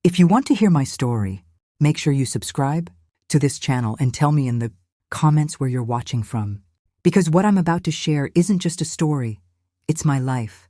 If you want to hear my story, make sure you subscribe to this channel and tell me in the comments where you're watching from. Because what I'm about to share isn't just a story, it's my life.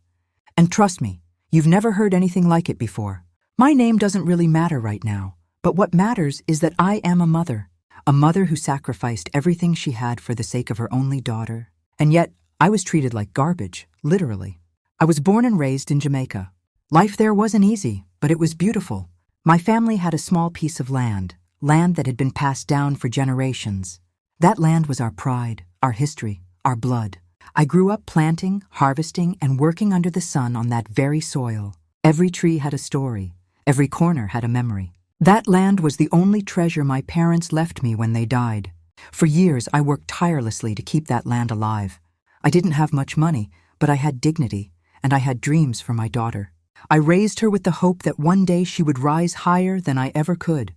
And trust me, you've never heard anything like it before. My name doesn't really matter right now, but what matters is that I am a mother who sacrificed everything she had for the sake of her only daughter. And yet, I was treated like garbage, literally. I was born and raised in Jamaica. Life there wasn't easy, but it was beautiful. My family had a small piece of land that had been passed down for generations. That land was our pride, our history, our blood. I grew up planting, harvesting, and working under the sun on that very soil. Every tree had a story. Every corner had a memory. That land was the only treasure my parents left me when they died. For years, I worked tirelessly to keep that land alive. I didn't have much money, but I had dignity, and I had dreams for my daughter. I raised her with the hope that one day she would rise higher than I ever could,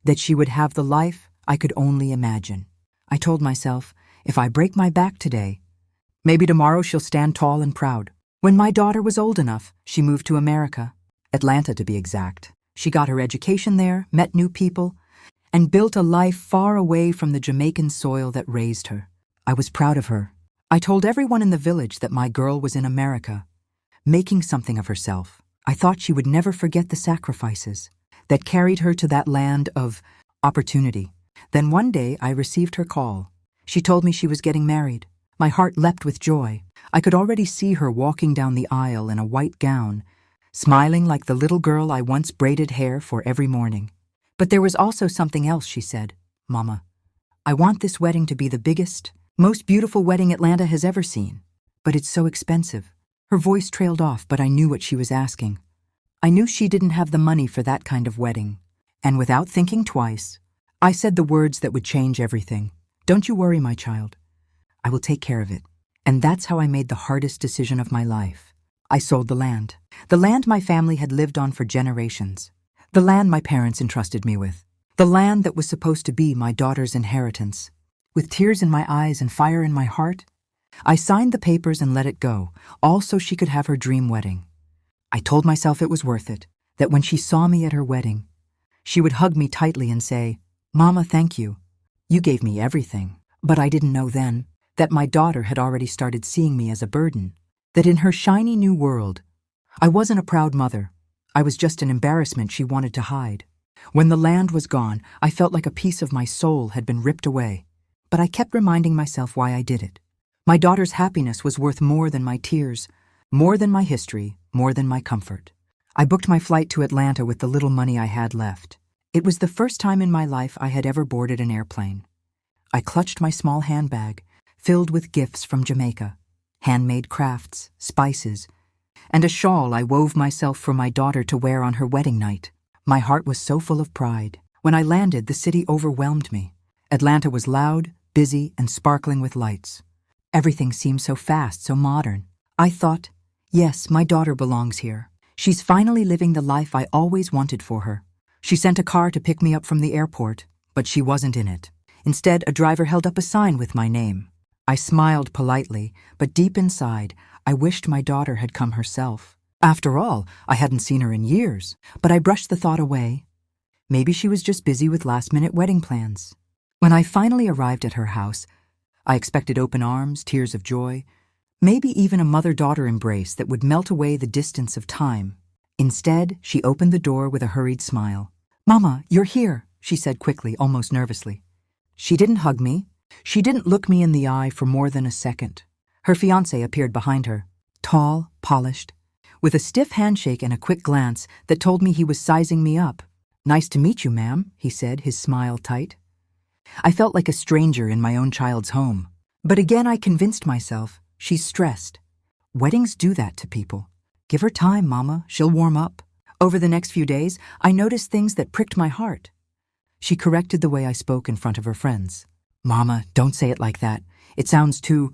that she would have the life I could only imagine. I told myself, if I break my back today, maybe tomorrow she'll stand tall and proud. When my daughter was old enough, she moved to America, Atlanta to be exact. She got her education there, met new people, and built a life far away from the Jamaican soil that raised her. I was proud of her. I told everyone in the village that my girl was in America, making something of herself. I thought she would never forget the sacrifices that carried her to that land of opportunity. Then one day I received her call. She told me she was getting married. My heart leapt with joy. I could already see her walking down the aisle in a white gown, smiling like the little girl I once braided hair for every morning. But there was also something else, she said. Mama, I want this wedding to be the biggest, most beautiful wedding Atlanta has ever seen. But it's so expensive. Her voice trailed off, but I knew what she was asking. I knew she didn't have the money for that kind of wedding. And without thinking twice, I said the words that would change everything. Don't you worry, my child. I will take care of it. And that's how I made the hardest decision of my life. I sold the land my family had lived on for generations, the land my parents entrusted me with, the land that was supposed to be my daughter's inheritance. With tears in my eyes and fire in my heart, I signed the papers and let it go, all so she could have her dream wedding. I told myself it was worth it, that when she saw me at her wedding, she would hug me tightly and say, Mama, thank you. You gave me everything. But I didn't know then that my daughter had already started seeing me as a burden, that in her shiny new world, I wasn't a proud mother. I was just an embarrassment she wanted to hide. When the land was gone, I felt like a piece of my soul had been ripped away. But I kept reminding myself why I did it. My daughter's happiness was worth more than my tears, more than my history, more than my comfort. I booked my flight to Atlanta with the little money I had left. It was the first time in my life I had ever boarded an airplane. I clutched my small handbag, filled with gifts from Jamaica, handmade crafts, spices, and a shawl I wove myself for my daughter to wear on her wedding night. My heart was so full of pride. When I landed, the city overwhelmed me. Atlanta was loud, busy, and sparkling with lights. Everything seemed so fast, so modern. I thought, yes, my daughter belongs here. She's finally living the life I always wanted for her. She sent a car to pick me up from the airport, but she wasn't in it. Instead, a driver held up a sign with my name. I smiled politely, but deep inside, I wished my daughter had come herself. After all, I hadn't seen her in years, but I brushed the thought away. Maybe she was just busy with last-minute wedding plans. When I finally arrived at her house, I expected open arms, tears of joy, maybe even a mother-daughter embrace that would melt away the distance of time. Instead, she opened the door with a hurried smile. Mama, you're here, she said quickly, almost nervously. She didn't hug me. She didn't look me in the eye for more than a second. Her fiancé appeared behind her, tall, polished, with a stiff handshake and a quick glance that told me he was sizing me up. Nice to meet you, ma'am, he said, his smile tight. I felt like a stranger in my own child's home. But again I convinced myself, she's stressed. Weddings do that to people. Give her time, Mama, she'll warm up. Over the next few days, I noticed things that pricked my heart. She corrected the way I spoke in front of her friends. Mama, don't say it like that. It sounds too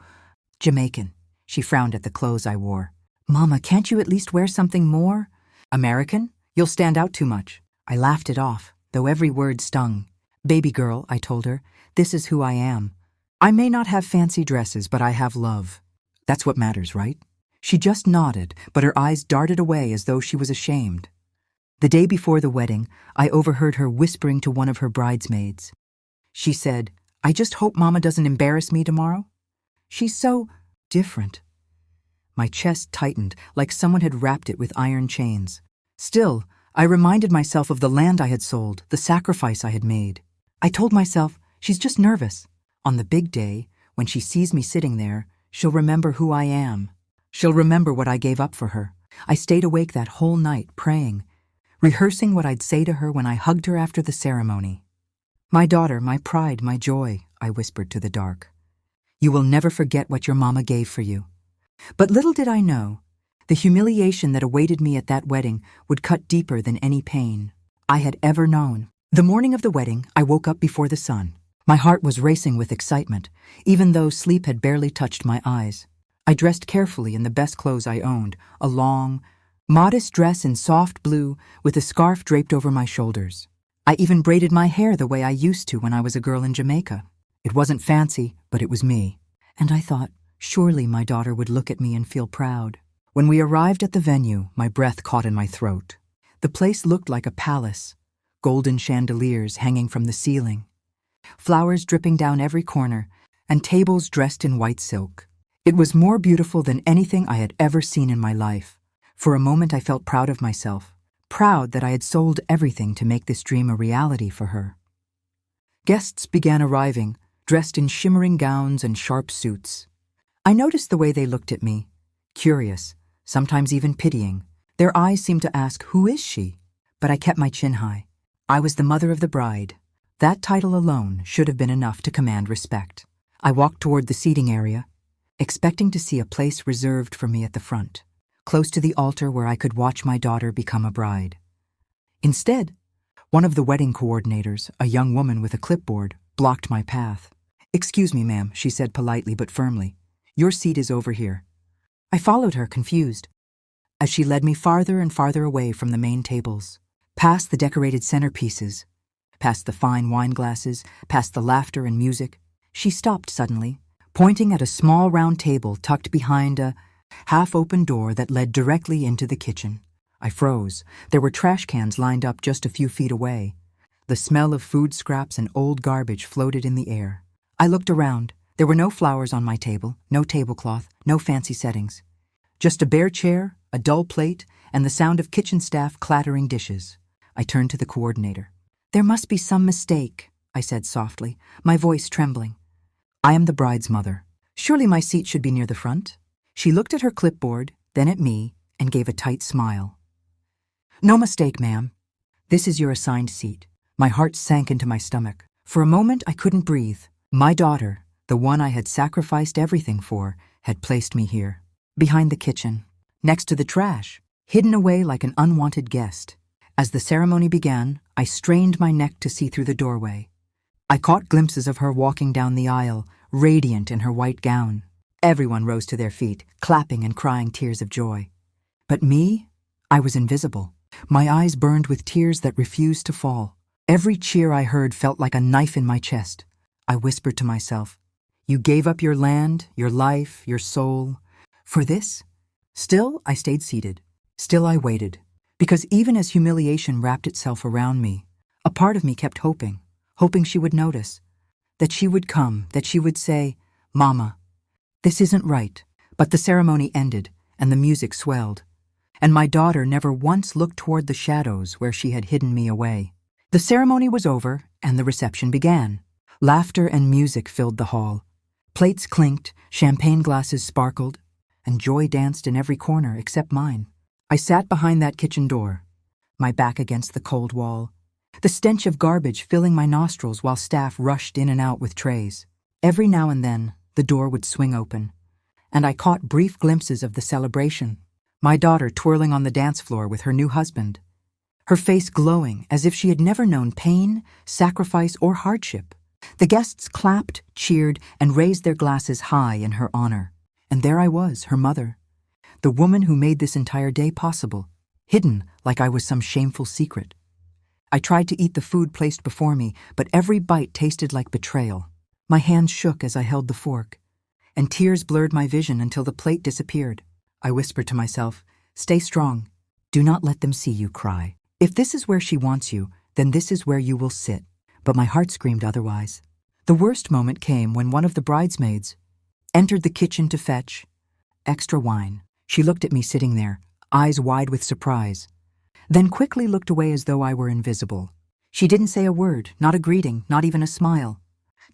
Jamaican. She frowned at the clothes I wore. Mama, can't you at least wear something more American? You'll stand out too much. I laughed it off, though every word stung. Baby girl, I told her, this is who I am. I may not have fancy dresses, but I have love. That's what matters, right? She just nodded, but her eyes darted away as though she was ashamed. The day before the wedding, I overheard her whispering to one of her bridesmaids. She said, "I just hope Mama doesn't embarrass me tomorrow. She's so different." My chest tightened like someone had wrapped it with iron chains. Still, I reminded myself of the land I had sold, the sacrifice I had made. I told myself, she's just nervous. On the big day, when she sees me sitting there, she'll remember who I am. She'll remember what I gave up for her. I stayed awake that whole night, praying, rehearsing what I'd say to her when I hugged her after the ceremony. "My daughter, my pride, my joy," I whispered to the dark. "You will never forget what your mama gave for you." But little did I know, the humiliation that awaited me at that wedding would cut deeper than any pain I had ever known. The morning of the wedding, I woke up before the sun. My heart was racing with excitement, even though sleep had barely touched my eyes. I dressed carefully in the best clothes I owned, a long, modest dress in soft blue with a scarf draped over my shoulders. I even braided my hair the way I used to when I was a girl in Jamaica. It wasn't fancy, but it was me. And I thought, surely my daughter would look at me and feel proud. When we arrived at the venue, my breath caught in my throat. The place looked like a palace, golden chandeliers hanging from the ceiling, flowers dripping down every corner, and tables dressed in white silk. It was more beautiful than anything I had ever seen in my life. For a moment I felt proud of myself, proud that I had sold everything to make this dream a reality for her. Guests began arriving, dressed in shimmering gowns and sharp suits. I noticed the way they looked at me, curious, sometimes even pitying. Their eyes seemed to ask, "Who is she?" But I kept my chin high. I was the mother of the bride. That title alone should have been enough to command respect. I walked toward the seating area, expecting to see a place reserved for me at the front, close to the altar where I could watch my daughter become a bride. Instead, one of the wedding coordinators, a young woman with a clipboard, blocked my path. "Excuse me, ma'am," she said politely but firmly. "Your seat is over here." I followed her, confused, as she led me farther and farther away from the main tables, past the decorated centerpieces, past the fine wine glasses, past the laughter and music. She stopped suddenly, pointing at a small round table tucked behind a half-open door that led directly into the kitchen. I froze. There were trash cans lined up just a few feet away. The smell of food scraps and old garbage floated in the air. I looked around. There were no flowers on my table, no tablecloth, no fancy settings. Just a bare chair, a dull plate, and the sound of kitchen staff clattering dishes. I turned to the coordinator. "There must be some mistake," I said softly, my voice trembling. "I am the bride's mother. Surely my seat should be near the front." She looked at her clipboard, then at me, and gave a tight smile. "No mistake, ma'am. This is your assigned seat." My heart sank into my stomach. For a moment, I couldn't breathe. My daughter, the one I had sacrificed everything for, had placed me here, behind the kitchen, next to the trash, hidden away like an unwanted guest. As the ceremony began, I strained my neck to see through the doorway. I caught glimpses of her walking down the aisle, radiant in her white gown. Everyone rose to their feet, clapping and crying tears of joy. But me, I was invisible. My eyes burned with tears that refused to fall. Every cheer I heard felt like a knife in my chest. I whispered to myself, "You gave up your land, your life, your soul. For this?" Still, I stayed seated. Still, I waited. Because even as humiliation wrapped itself around me, a part of me kept hoping she would notice, that she would come, that she would say, "Mama, this isn't right." But the ceremony ended, and the music swelled, and my daughter never once looked toward the shadows where she had hidden me away. The ceremony was over, and the reception began. Laughter and music filled the hall. Plates clinked, champagne glasses sparkled, and joy danced in every corner except mine. I sat behind that kitchen door, my back against the cold wall, the stench of garbage filling my nostrils while staff rushed in and out with trays. Every now and then, the door would swing open, and I caught brief glimpses of the celebration. My daughter twirling on the dance floor with her new husband, her face glowing as if she had never known pain, sacrifice, or hardship. The guests clapped, cheered, and raised their glasses high in her honor. And there I was, her mother, the woman who made this entire day possible, hidden like I was some shameful secret. I tried to eat the food placed before me, but every bite tasted like betrayal. My hands shook as I held the fork, and tears blurred my vision until the plate disappeared. I whispered to myself, "Stay strong. Do not let them see you cry." If this is where she wants you, then this is where you will sit. But my heart screamed otherwise. The worst moment came when one of the bridesmaids entered the kitchen to fetch extra wine. She looked at me sitting there, eyes wide with surprise, then quickly looked away as though I were invisible. She didn't say a word, not a greeting, not even a smile.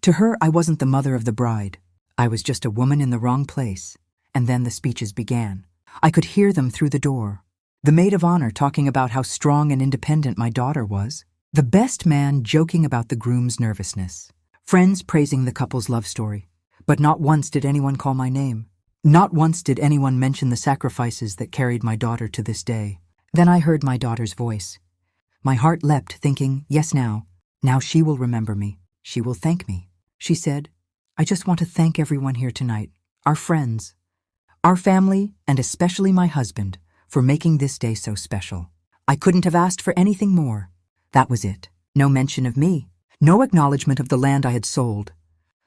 To her, I wasn't the mother of the bride. I was just a woman in the wrong place. And then the speeches began. I could hear them through the door. The maid of honor talking about how strong and independent my daughter was. The best man joking about the groom's nervousness. Friends praising the couple's love story. But not once did anyone call my name. Not once did anyone mention the sacrifices that carried my daughter to this day. Then I heard my daughter's voice. My heart leapt, thinking, yes, now she will remember me. She will thank me. She said, I just want to thank everyone here tonight, our friends, our family, and especially my husband, for making this day so special. I couldn't have asked for anything more. That was it. No mention of me. No acknowledgement of the land I had sold,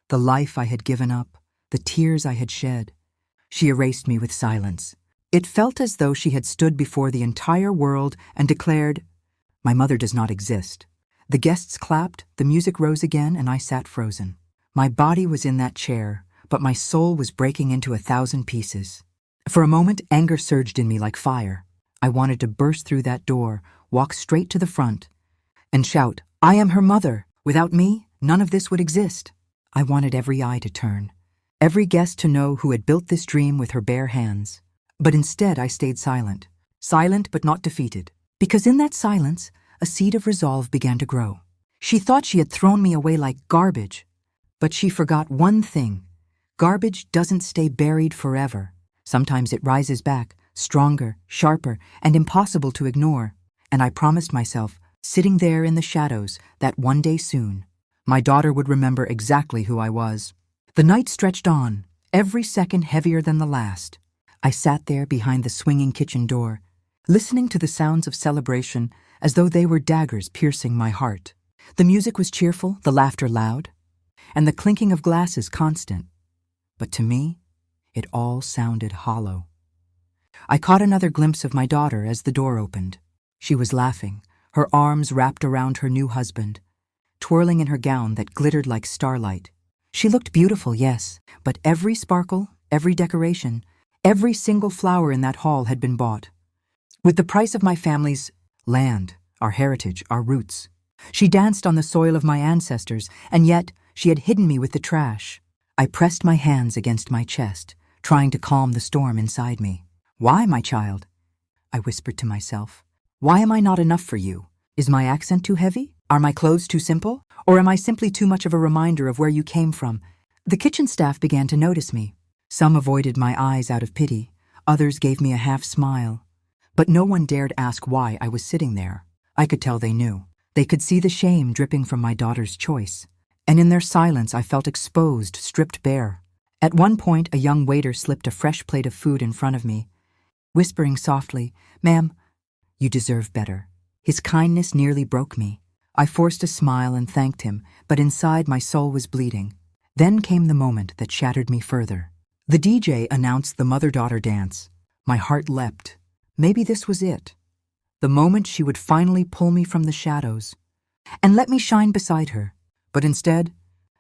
the life I had given up, the tears I had shed. She erased me with silence. It felt as though she had stood before the entire world and declared, my mother does not exist. The guests clapped, the music rose again, and I sat frozen. My body was in that chair, but my soul was breaking into 1,000 pieces. For a moment, anger surged in me like fire. I wanted to burst through that door, walk straight to the front, and shout, I am her mother. Without me, none of this would exist. I wanted every eye to turn, every guest to know who had built this dream with her bare hands. But instead, I stayed silent but not defeated. Because in that silence, a seed of resolve began to grow. She thought she had thrown me away like garbage. But she forgot one thing. Garbage doesn't stay buried forever. Sometimes it rises back, stronger, sharper, and impossible to ignore. And I promised myself, sitting there in the shadows, that one day soon, my daughter would remember exactly who I was. The night stretched on, every second heavier than the last. I sat there behind the swinging kitchen door, listening to the sounds of celebration as though they were daggers piercing my heart. The music was cheerful, the laughter loud, and the clinking of glasses constant. But to me, it all sounded hollow. I caught another glimpse of my daughter as the door opened. She was laughing, her arms wrapped around her new husband, twirling in her gown that glittered like starlight. She looked beautiful, yes, but every sparkle, every decoration, every single flower in that hall had been bought. With the price of my family's land, our heritage, our roots. She danced on the soil of my ancestors, and yet she had hidden me with the trash. I pressed my hands against my chest, trying to calm the storm inside me. Why, my child? I whispered to myself. Why am I not enough for you? Is my accent too heavy? Are my clothes too simple? Or am I simply too much of a reminder of where you came from? The kitchen staff began to notice me. Some avoided my eyes out of pity. Others gave me a half smile. But no one dared ask why I was sitting there. I could tell they knew. They could see the shame dripping from my daughter's choice. And in their silence, I felt exposed, stripped bare. At one point, a young waiter slipped a fresh plate of food in front of me, whispering softly, "Ma'am, you deserve better." His kindness nearly broke me. I forced a smile and thanked him, but inside my soul was bleeding. Then came the moment that shattered me further. The DJ announced the mother-daughter dance. My heart leapt. Maybe this was it. The moment she would finally pull me from the shadows and let me shine beside her. But instead,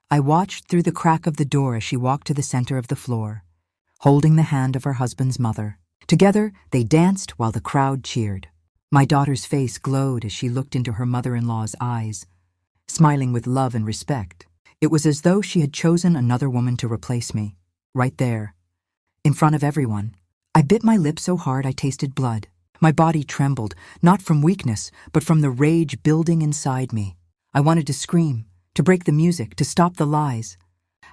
I watched through the crack of the door as she walked to the center of the floor, holding the hand of her husband's mother. Together, they danced while the crowd cheered. My daughter's face glowed as she looked into her mother-in-law's eyes, smiling with love and respect. It was as though she had chosen another woman to replace me, right there, in front of everyone. I bit my lip so hard I tasted blood. My body trembled, not from weakness, but from the rage building inside me. I wanted to scream, to break the music, to stop the lies.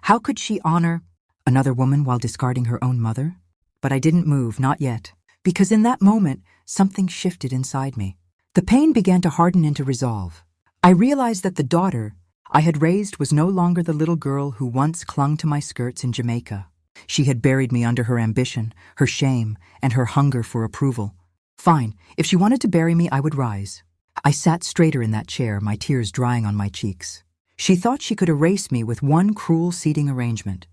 How could she honor another woman while discarding her own mother? But I didn't move, not yet, because in that moment, something shifted inside me. The pain began to harden into resolve. I realized that the daughter I had raised was no longer the little girl who once clung to my skirts in Jamaica. She had buried me under her ambition, her shame, and her hunger for approval. Fine, if she wanted to bury me, I would rise. I sat straighter in that chair, my tears drying on my cheeks. She thought she could erase me with one cruel seating arrangement,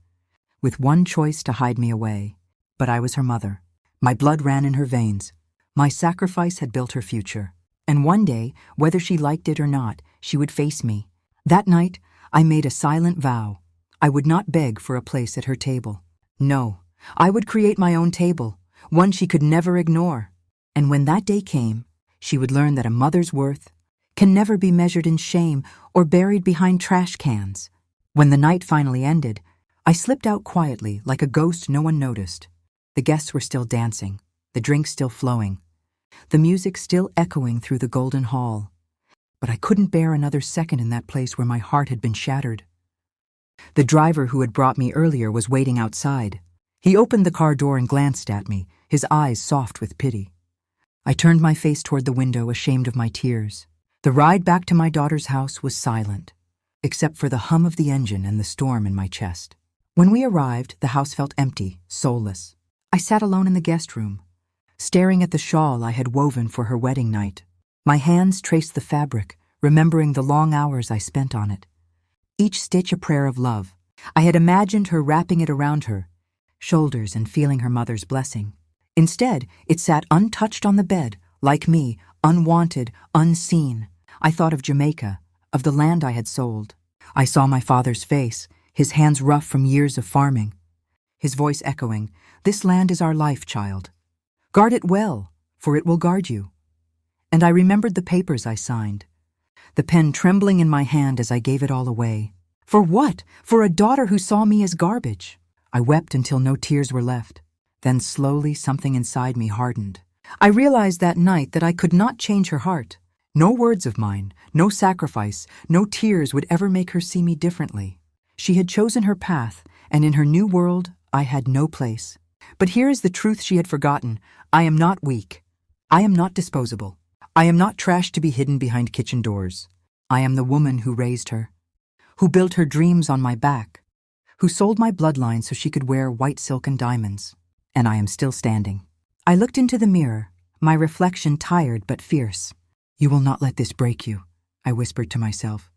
with one choice to hide me away. But I was her mother. My blood ran in her veins. My sacrifice had built her future. And one day, whether she liked it or not, she would face me. That night, I made a silent vow. I would not beg for a place at her table. No, I would create my own table, one she could never ignore. And when that day came, she would learn that a mother's worth can never be measured in shame or buried behind trash cans. When the night finally ended, I slipped out quietly like a ghost no one noticed. The guests were still dancing, the drinks still flowing, the music still echoing through the golden hall. But I couldn't bear another second in that place where my heart had been shattered. The driver who had brought me earlier was waiting outside. He opened the car door and glanced at me, his eyes soft with pity. I turned my face toward the window, ashamed of my tears. The ride back to my daughter's house was silent, except for the hum of the engine and the storm in my chest. When we arrived, the house felt empty, soulless. I sat alone in the guest room, staring at the shawl I had woven for her wedding night. My hands traced the fabric, remembering the long hours I spent on it. Each stitch a prayer of love. I had imagined her wrapping it around her shoulders and feeling her mother's blessing. Instead, it sat untouched on the bed, like me, unwanted, unseen. I thought of Jamaica, of the land I had sold. I saw my father's face, his hands rough from years of farming. His voice echoing, "This land is our life, child. Guard it well, for it will guard you." And I remembered the papers I signed, the pen trembling in my hand as I gave it all away. For what? For a daughter who saw me as garbage. I wept until no tears were left. Then slowly something inside me hardened. I realized that night that I could not change her heart. No words of mine, no sacrifice, no tears would ever make her see me differently. She had chosen her path, and in her new world, I had no place. But here is the truth she had forgotten. I am not weak. I am not disposable. I am not trash to be hidden behind kitchen doors. I am the woman who raised her, who built her dreams on my back, who sold my bloodline so she could wear white silk and diamonds. And I am still standing. I looked into the mirror, my reflection tired but fierce. "You will not let this break you," I whispered to myself.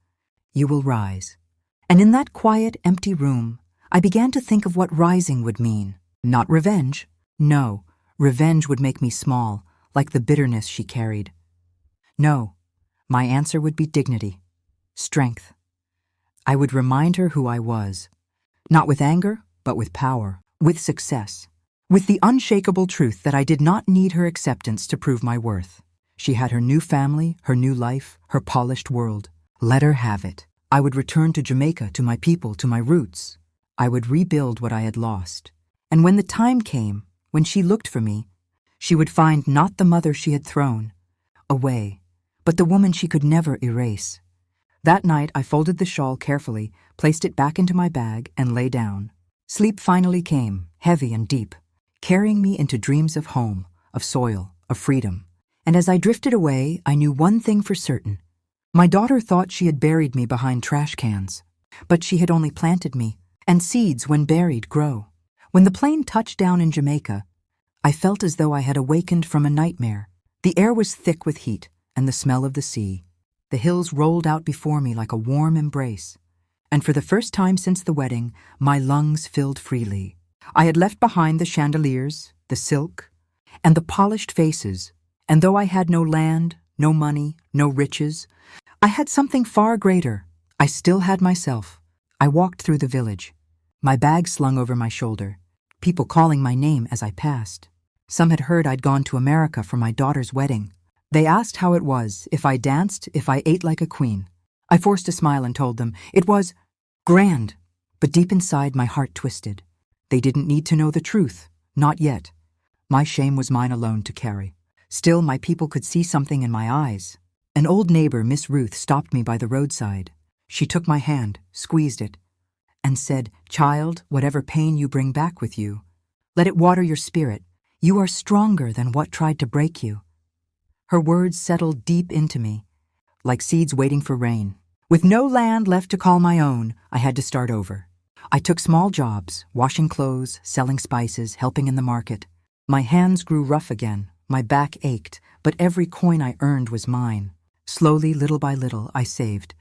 "You will rise." And in that quiet, empty room, I began to think of what rising would mean. Not revenge. No, revenge would make me small, like the bitterness she carried. No, my answer would be dignity, strength. I would remind her who I was, not with anger, but with power, with success, with the unshakable truth that I did not need her acceptance to prove my worth. She had her new family, her new life, her polished world. Let her have it. I would return to Jamaica, to my people, to my roots. I would rebuild what I had lost. And when the time came, when she looked for me, she would find not the mother she had thrown away, but the woman she could never erase. That night I folded the shawl carefully, placed it back into my bag, and lay down. Sleep finally came, heavy and deep, carrying me into dreams of home, of soil, of freedom. And as I drifted away, I knew one thing for certain. My daughter thought she had buried me behind trash cans, but she had only planted me, and seeds, when buried, grow. When the plane touched down in Jamaica, I felt as though I had awakened from a nightmare. The air was thick with heat and the smell of the sea. The hills rolled out before me like a warm embrace. And for the first time since the wedding, my lungs filled freely. I had left behind the chandeliers, the silk, and the polished faces. And though I had no land, no money, no riches, I had something far greater. I still had myself. I walked through the village, my bag slung over my shoulder, people calling my name as I passed. Some had heard I'd gone to America for my daughter's wedding. They asked how it was, if I danced, if I ate like a queen. I forced a smile and told them it was grand, but deep inside my heart twisted. They didn't need to know the truth, not yet. My shame was mine alone to carry. Still, my people could see something in my eyes. An old neighbor, Miss Ruth, stopped me by the roadside. She took my hand, squeezed it, and said, "Child, whatever pain you bring back with you, let it water your spirit. You are stronger than what tried to break you." Her words settled deep into me, like seeds waiting for rain. With no land left to call my own, I had to start over. I took small jobs, washing clothes, selling spices, helping in the market. My hands grew rough again. My back ached, but every coin I earned was mine. Slowly, little by little, I saved.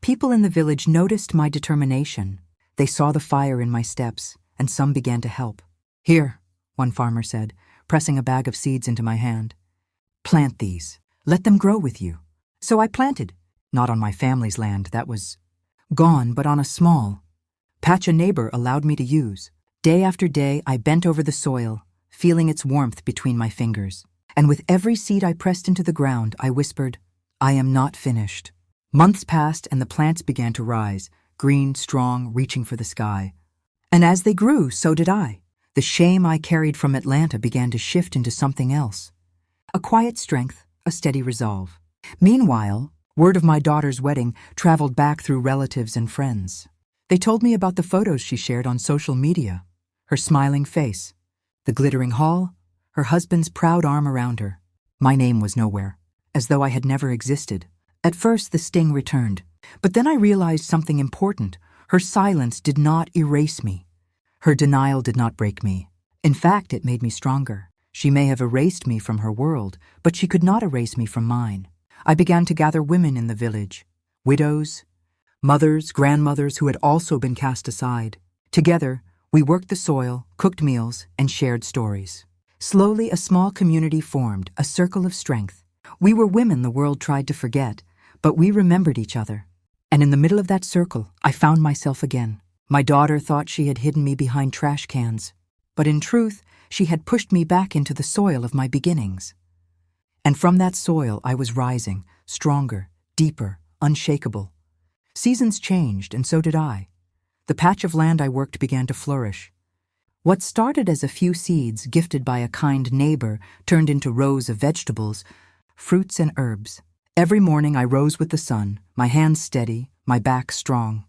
People in the village noticed my determination. They saw the fire in my steps, and some began to help. "Here," one farmer said, pressing a bag of seeds into my hand. "Plant these. Let them grow with you. So I planted, not on my family's land that was gone, but on a small patch a neighbor allowed me to use. Day after day, I bent over the soil, feeling its warmth between my fingers. And with every seed I pressed into the ground, I whispered, I am not finished. Months passed and the plants began to rise, green, strong, reaching for the sky. And as they grew, so did I. The shame I carried from Atlanta began to shift into something else. A quiet strength, a steady resolve. Meanwhile, word of my daughter's wedding traveled back through relatives and friends. They told me about the photos she shared on social media. Her smiling face, the glittering hall, her husband's proud arm around her. My name was nowhere, as though I had never existed. At first, the sting returned, but then I realized something important. Her silence did not erase me. Her denial did not break me. In fact, it made me stronger. She may have erased me from her world, but she could not erase me from mine. I began to gather women in the village, widows, mothers, grandmothers who had also been cast aside. Together, we worked the soil, cooked meals, and shared stories. Slowly, a small community formed, a circle of strength. We were women the world tried to forget, but we remembered each other. And in the middle of that circle, I found myself again. My daughter thought she had hidden me behind trash cans, but in truth, she had pushed me back into the soil of my beginnings. And from that soil, I was rising, stronger, deeper, unshakable. Seasons changed, and so did I. The patch of land I worked began to flourish. What started as a few seeds gifted by a kind neighbor turned into rows of vegetables, fruits and herbs. Every morning I rose with the sun, my hands steady, my back strong.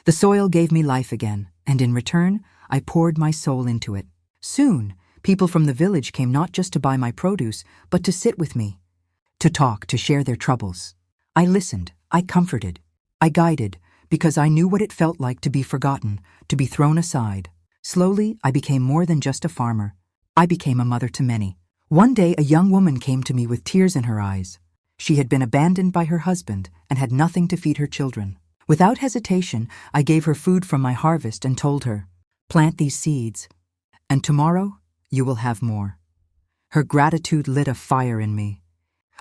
The soil gave me life again, and in return, I poured my soul into it. Soon, people from the village came not just to buy my produce, but to sit with me, to talk, to share their troubles. I listened, I comforted, I guided, because I knew what it felt like to be forgotten, to be thrown aside. Slowly, I became more than just a farmer. I became a mother to many. One day, a young woman came to me with tears in her eyes. She had been abandoned by her husband and had nothing to feed her children. Without hesitation, I gave her food from my harvest and told her, "Plant these seeds, and tomorrow you will have more." Her gratitude lit a fire in me.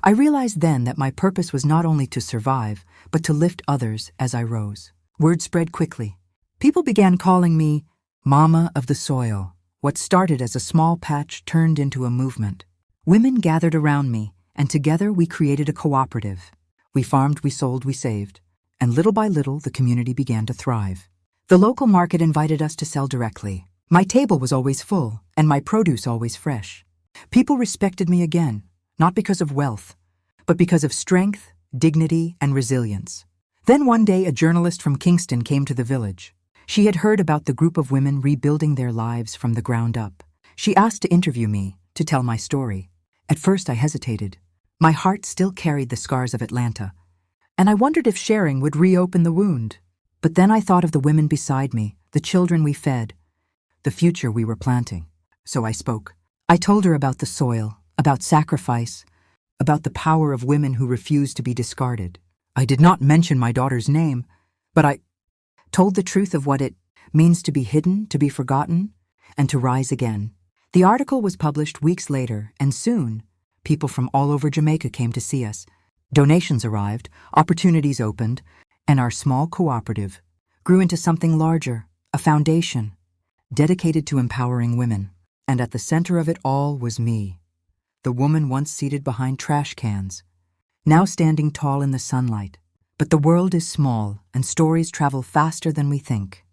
I realized then that my purpose was not only to survive, but to lift others as I rose. Word spread quickly. People began calling me Mama of the Soil. What started as a small patch turned into a movement. Women gathered around me, and together we created a cooperative. We farmed, we sold, we saved. And little by little, the community began to thrive. The local market invited us to sell directly. My table was always full, and my produce always fresh. People respected me again, not because of wealth, but because of strength, dignity, and resilience. Then one day, a journalist from Kingston came to the village. She had heard about the group of women rebuilding their lives from the ground up. She asked to interview me, to tell my story. At first, I hesitated. My heart still carried the scars of Atlanta, and I wondered if sharing would reopen the wound. But then I thought of the women beside me, the children we fed, the future we were planting. So I spoke. I told her about the soil, about sacrifice, about the power of women who refused to be discarded. I did not mention my daughter's name, but I told the truth of what it means to be hidden, to be forgotten, and to rise again. The article was published weeks later, and soon, people from all over Jamaica came to see us. Donations arrived, opportunities opened, and our small cooperative grew into something larger, a foundation, dedicated to empowering women. And at the center of it all was me, the woman once seated behind trash cans, now standing tall in the sunlight. But the world is small, and stories travel faster than we think.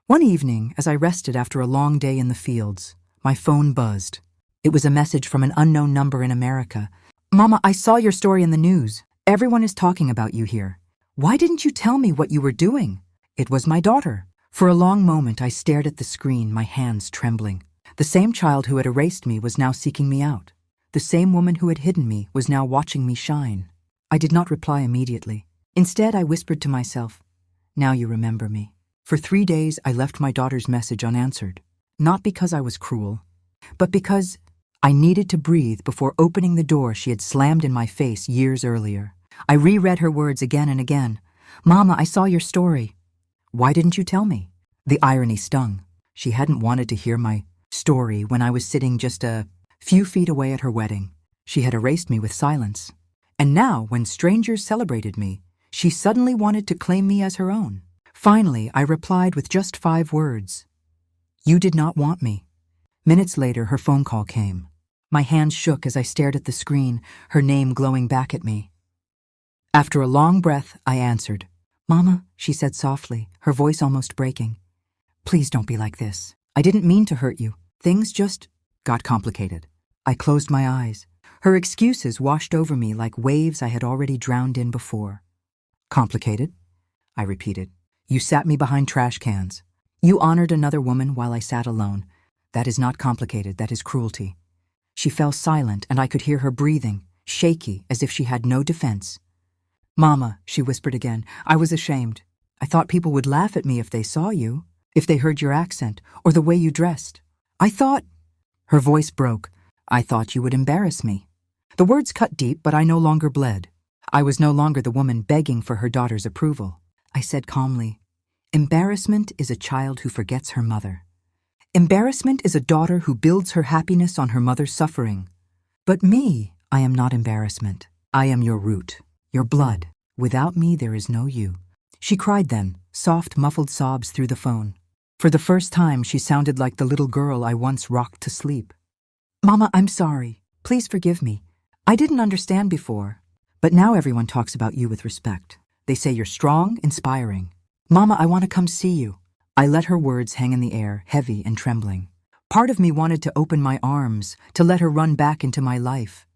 One evening, as I rested after a long day in the fields, my phone buzzed. It was a message from an unknown number in America. "Mama, I saw your story in the news. Everyone is talking about you here. Why didn't you tell me what you were doing?" It was my daughter. For a long moment, I stared at the screen, my hands trembling. The same child who had erased me was now seeking me out. The same woman who had hidden me was now watching me shine. I did not reply immediately. Instead, I whispered to myself, "Now you remember me." For 3 days, I left my daughter's message unanswered. Not because I was cruel, but because I needed to breathe before opening the door she had slammed in my face years earlier. I reread her words again and again. "Mama, I saw your story. Why didn't you tell me?" The irony stung. She hadn't wanted to hear my story when I was sitting just a few feet away at her wedding. She had erased me with silence. And now, when strangers celebrated me, she suddenly wanted to claim me as her own. Finally, I replied with just 5 words. You did not want me. Minutes later, her phone call came. My hands shook as I stared at the screen, her name glowing back at me. After a long breath, I answered. Mama, she said softly, her voice almost breaking. Please don't be like this. I didn't mean to hurt you. Things just got complicated. I closed my eyes. Her excuses washed over me like waves I had already drowned in before. Complicated? I repeated. You sat me behind trash cans. You honored another woman while I sat alone. That is not complicated, that is cruelty. She fell silent, and I could hear her breathing, shaky, as if she had no defense. Mama, she whispered again, I was ashamed. I thought people would laugh at me if they saw you, if they heard your accent, or the way you dressed. I thought... Her voice broke. I thought you would embarrass me. The words cut deep, but I no longer bled. I was no longer the woman begging for her daughter's approval. I said calmly, embarrassment is a child who forgets her mother. Embarrassment is a daughter who builds her happiness on her mother's suffering. But me, I am not embarrassment. I am your root, your blood. Without me, there is no you. She cried then, soft, muffled sobs through the phone. For the first time, she sounded like the little girl I once rocked to sleep. Mama, I'm sorry. Please forgive me. I didn't understand before. But now everyone talks about you with respect. They say you're strong, inspiring. Mama, I want to come see you. I let her words hang in the air, heavy and trembling. Part of me wanted to open my arms, to let her run back into my life.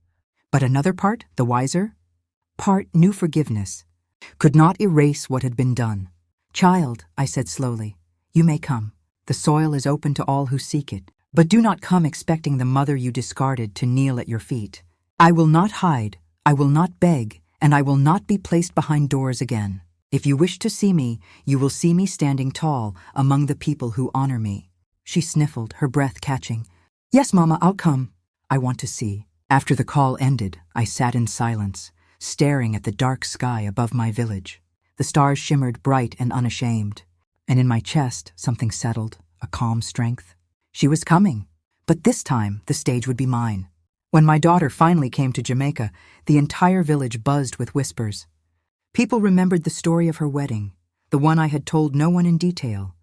But another part, the wiser part, knew forgiveness, could not erase what had been done. Child, I said slowly, you may come. The soil is open to all who seek it. But do not come expecting the mother you discarded to kneel at your feet. I will not hide, I will not beg, and I will not be placed behind doors again. If you wish to see me, you will see me standing tall among the people who honor me. She sniffled, her breath catching. Yes, Mama, I'll come. I want to see. After the call ended, I sat in silence, staring at the dark sky above my village. The stars shimmered bright and unashamed. And in my chest, something settled, a calm strength. She was coming, but this time the stage would be mine. When my daughter finally came to Jamaica, the entire village buzzed with whispers. People remembered the story of her wedding, the one I had told no one in detail.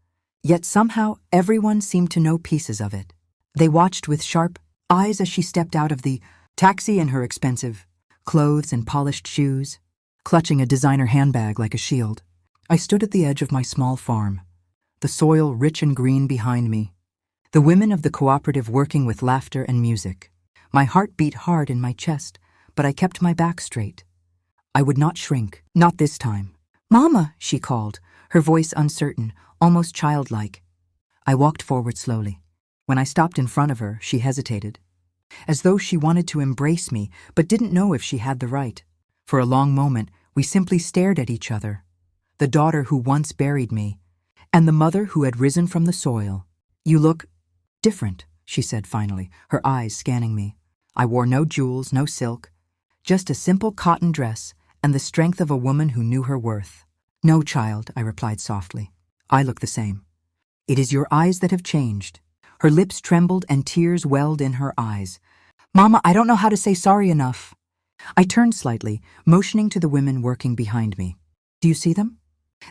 Yet somehow everyone seemed to know pieces of it. They watched with sharp eyes as she stepped out of the taxi in her expensive clothes and polished shoes, clutching a designer handbag like a shield. I stood at the edge of my small farm, the soil rich and green behind me, the women of the cooperative working with laughter and music. My heart beat hard in my chest, but I kept my back straight. I would not shrink, not this time. Mama, she called, her voice uncertain, almost childlike. I walked forward slowly. When I stopped in front of her, she hesitated, as though she wanted to embrace me, but didn't know if she had the right. For a long moment, we simply stared at each other. The daughter who once buried me, and the mother who had risen from the soil. You look different, she said finally, her eyes scanning me. I wore no jewels, no silk, just a simple cotton dress and the strength of a woman who knew her worth. No, child, I replied softly. I look the same. It is your eyes that have changed. Her lips trembled and tears welled in her eyes. Mama, I don't know how to say sorry enough. I turned slightly, motioning to the women working behind me. Do you see them?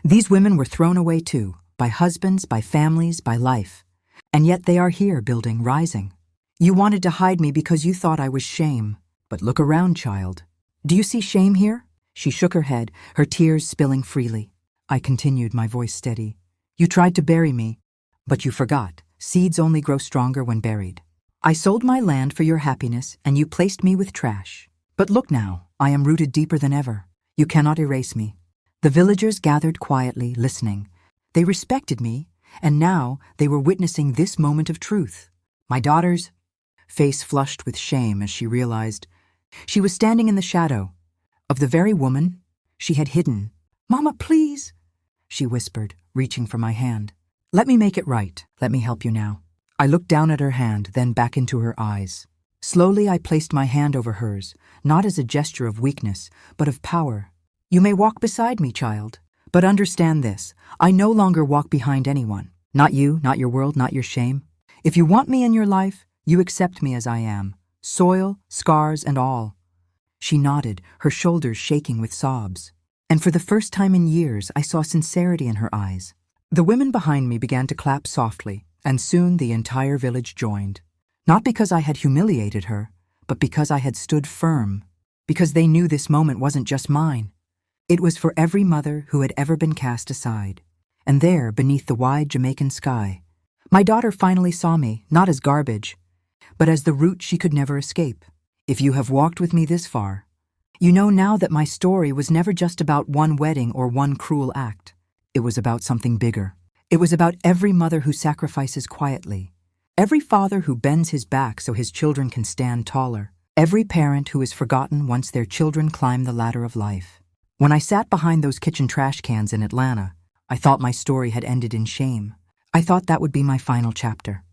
These women were thrown away too, by husbands, by families, by life. And yet they are here building, rising. You wanted to hide me because you thought I was shame. But look around, child. Do you see shame here? She shook her head, her tears spilling freely. I continued, my voice steady. You tried to bury me, but you forgot. Seeds only grow stronger when buried. I sold my land for your happiness, and you placed me with trash. But look now, I am rooted deeper than ever. You cannot erase me. The villagers gathered quietly, listening. They respected me, and now they were witnessing this moment of truth. My daughter's face flushed with shame as she realized she was standing in the shadow of the very woman she had hidden. Mama, please, she whispered, reaching for my hand. Let me make it right. Let me help you now. I looked down at her hand, then back into her eyes. Slowly, I placed my hand over hers, not as a gesture of weakness, but of power. You may walk beside me, child, but understand this. I no longer walk behind anyone. Not you, not your world, not your shame. If you want me in your life, you accept me as I am, soil, scars, and all. She nodded, her shoulders shaking with sobs. And for the first time in years, I saw sincerity in her eyes. The women behind me began to clap softly, and soon the entire village joined. Not because I had humiliated her, but because I had stood firm. Because they knew this moment wasn't just mine. It was for every mother who had ever been cast aside. And there, beneath the wide Jamaican sky, my daughter finally saw me, not as garbage, but as the root she could never escape. If you have walked with me this far, you know now that my story was never just about one wedding or one cruel act. It was about something bigger. It was about every mother who sacrifices quietly, every father who bends his back so his children can stand taller, every parent who is forgotten once their children climb the ladder of life. When I sat behind those kitchen trash cans in Atlanta, I thought my story had ended in shame. I thought that would be my final chapter.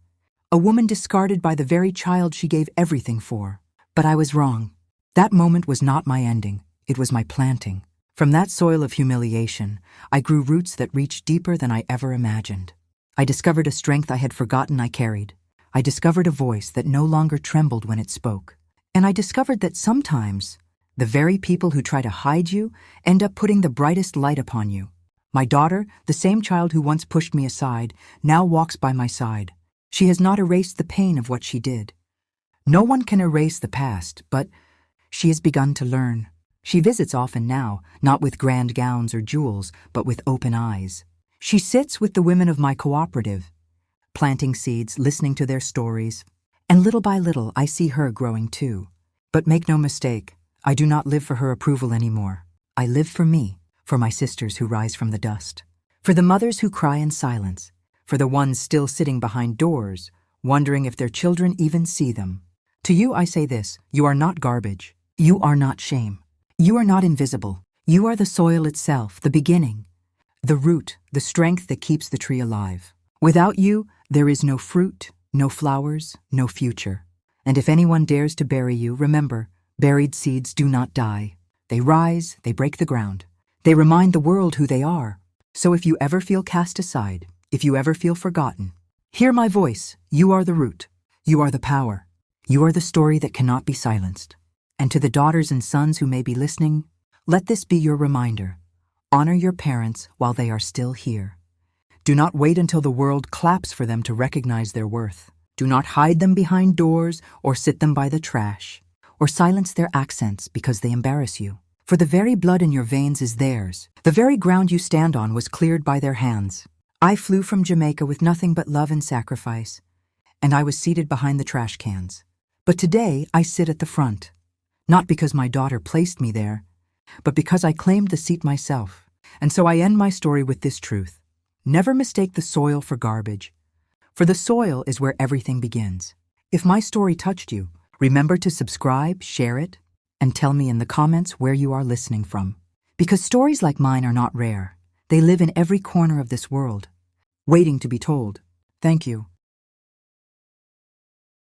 A woman discarded by the very child she gave everything for. But I was wrong. That moment was not my ending. It was my planting. From that soil of humiliation, I grew roots that reached deeper than I ever imagined. I discovered a strength I had forgotten I carried. I discovered a voice that no longer trembled when it spoke. And I discovered that sometimes, the very people who try to hide you end up putting the brightest light upon you. My daughter, the same child who once pushed me aside, now walks by my side. She has not erased the pain of what she did. No one can erase the past, but she has begun to learn. She visits often now, not with grand gowns or jewels, but with open eyes. She sits with the women of my cooperative, planting seeds, listening to their stories, and little by little I see her growing too. But make no mistake, I do not live for her approval anymore. I live for me, for my sisters who rise from the dust, for the mothers who cry in silence, for the ones still sitting behind doors, wondering if their children even see them. To you I say this, you are not garbage. You are not shame. You are not invisible. You are the soil itself, the beginning, the root, the strength that keeps the tree alive. Without you, there is no fruit, no flowers, no future. And if anyone dares to bury you, remember, buried seeds do not die. They rise, they break the ground. They remind the world who they are. So if you ever feel cast aside, if you ever feel forgotten, hear my voice. You are the root. You are the power. You are the story that cannot be silenced. And to the daughters and sons who may be listening, let this be your reminder. Honor your parents while they are still here. Do not wait until the world claps for them to recognize their worth. Do not hide them behind doors or sit them by the trash, or silence their accents because they embarrass you. For the very blood in your veins is theirs. The very ground you stand on was cleared by their hands. I flew from Jamaica with nothing but love and sacrifice, and I was seated behind the trash cans. But today I sit at the front. Not because my daughter placed me there, but because I claimed the seat myself. And so I end my story with this truth. Never mistake the soil for garbage, for the soil is where everything begins. If my story touched you, remember to subscribe, share it, and tell me in the comments where you are listening from. Because stories like mine are not rare. They live in every corner of this world, waiting to be told. Thank you.